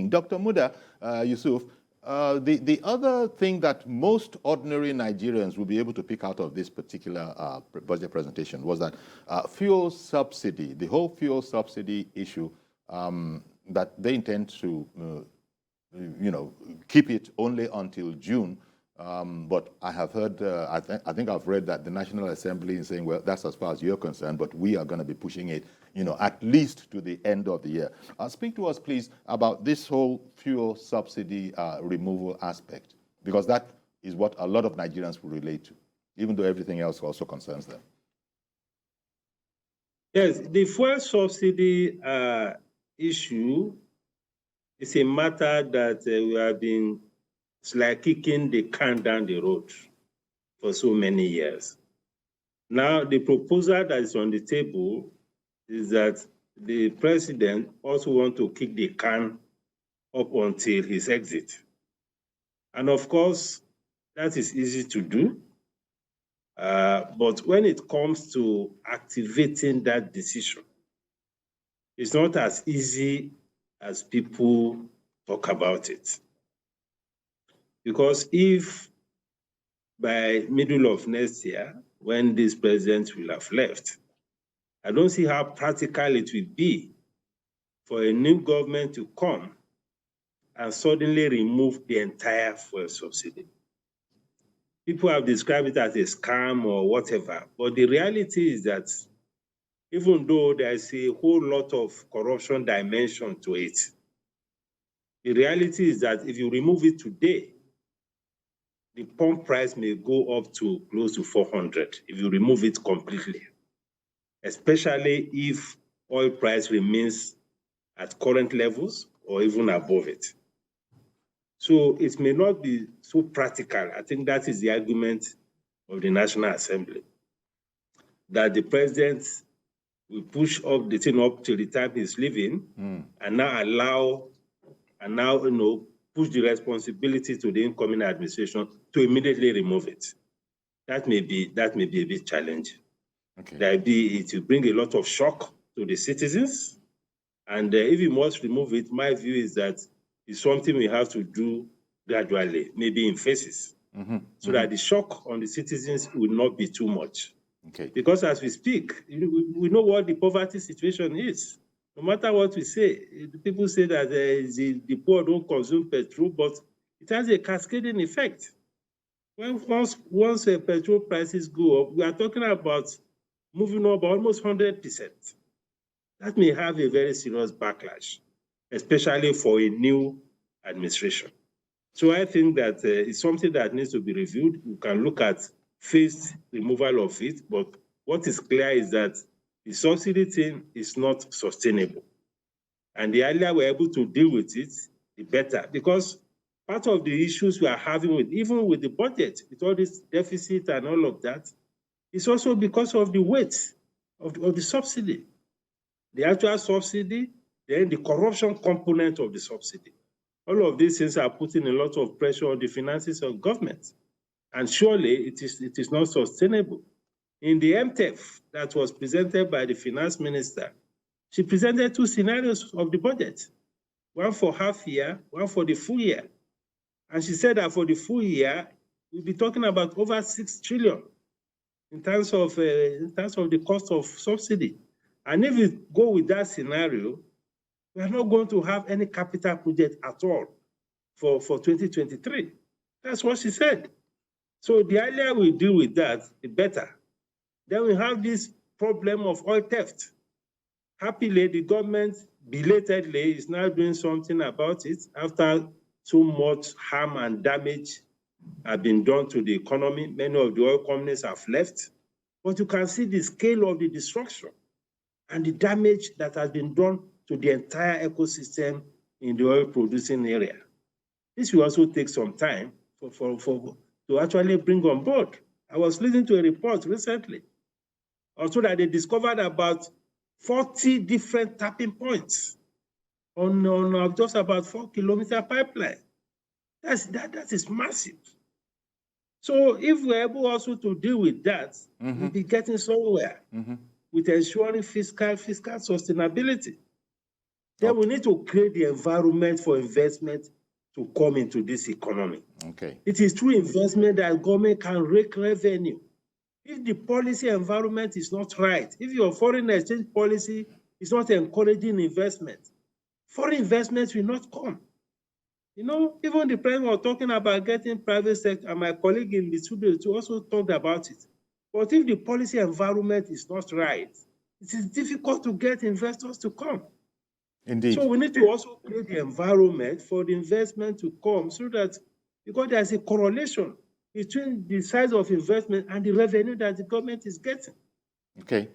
mean. Dr. Muda Yusuf, the other thing that most ordinary Nigerians will be able to pick out of this particular budget presentation was that fuel subsidy, the whole fuel subsidy issue, that they intend to, keep it only until June. But I have heard, I think I've read that the National Assembly is saying, well, that's as far as you're concerned, but we are going to be pushing it, at least to the end of the year. Speak to us, please, about this whole fuel subsidy removal aspect, because that is what a lot of Nigerians will relate to, even though everything else also concerns them. Yes, the fuel subsidy issue is a matter that we have been, it's like kicking the can down the road for so many years. Now, the proposal that is on the table is that the president also wants to kick the can up until his exit. And of course, that is easy to do. But when it comes to activating that decision, it's not as easy as people talk about it. Because if by middle of next year, when this president will have left, I don't see how practical it will be for a new government to come and suddenly remove the entire fuel subsidy. People have described it as a scam or whatever, but the reality is that even though there's a whole lot of corruption dimension to it, the reality is that if you remove it today, the pump price may go up to close to 400 if you remove it completely, especially if oil price remains at current levels or even above it. So it may not be so practical. I think that is the argument of the National Assembly, that the president will push up the thing up till the time he's leaving and now push the responsibility to the incoming administration to immediately remove it. That may be a bit challenging. Okay. It will bring a lot of shock to the citizens. And if you must remove it, my view is that it's something we have to do gradually, maybe in phases, so that the shock on the citizens will not be too much. Okay. Because as we speak, we know what the poverty situation is. No matter what we say, people say that the poor don't consume petrol, but it has a cascading effect. Once petrol prices go up, we are talking about moving up by almost 100%. That may have a very serious backlash, especially for a new administration. So I think that it's something that needs to be reviewed. We can look at phased removal of it, but what is clear is that the subsidy thing is not sustainable. And the earlier we're able to deal with it, the better. Because part of the issues we are having even with the budget, with all this deficit and all of that, is also because of the weight of the subsidy. The actual subsidy, then the corruption component of the subsidy. All of these things are putting a lot of pressure on the finances of government. And surely it is not sustainable. In the MTEF that was presented by the finance minister, she presented two scenarios of the budget, one for half year, one for the full year. And she said that for the full year, we'll be talking about over 6 trillion in terms of the cost of subsidy. And if we go with that scenario, we are not going to have any capital project at all for 2023. That's what she said. So the earlier we deal with that, the better. Then we have this problem of oil theft. Happily, the government belatedly is now doing something about it after so much harm and damage have been done to the economy. Many of the oil companies have left. But you can see the scale of the destruction and the damage that has been done to the entire ecosystem in the oil producing area. This will also take some time to actually bring on board. I was listening to a report recently, also that they discovered about 40 different tapping points on just about 4-kilometer pipeline. That is massive. So if we're able also to deal with that, we'll be getting somewhere with ensuring fiscal sustainability. Then we need to create the environment for investment to come into this economy. Okay. It is through investment that government can rake revenue. If the policy environment is not right, if your foreign exchange policy is not encouraging investment, foreign investments will not come. You know, even the president was talking about getting private sector, and my colleague in the studio also talked about it. But if the policy environment is not right, it is difficult to get investors to come. Indeed. So we need to also create the environment for the investment to come, so that, because there's a correlation between the size of investment and the revenue that the government is getting. Okay.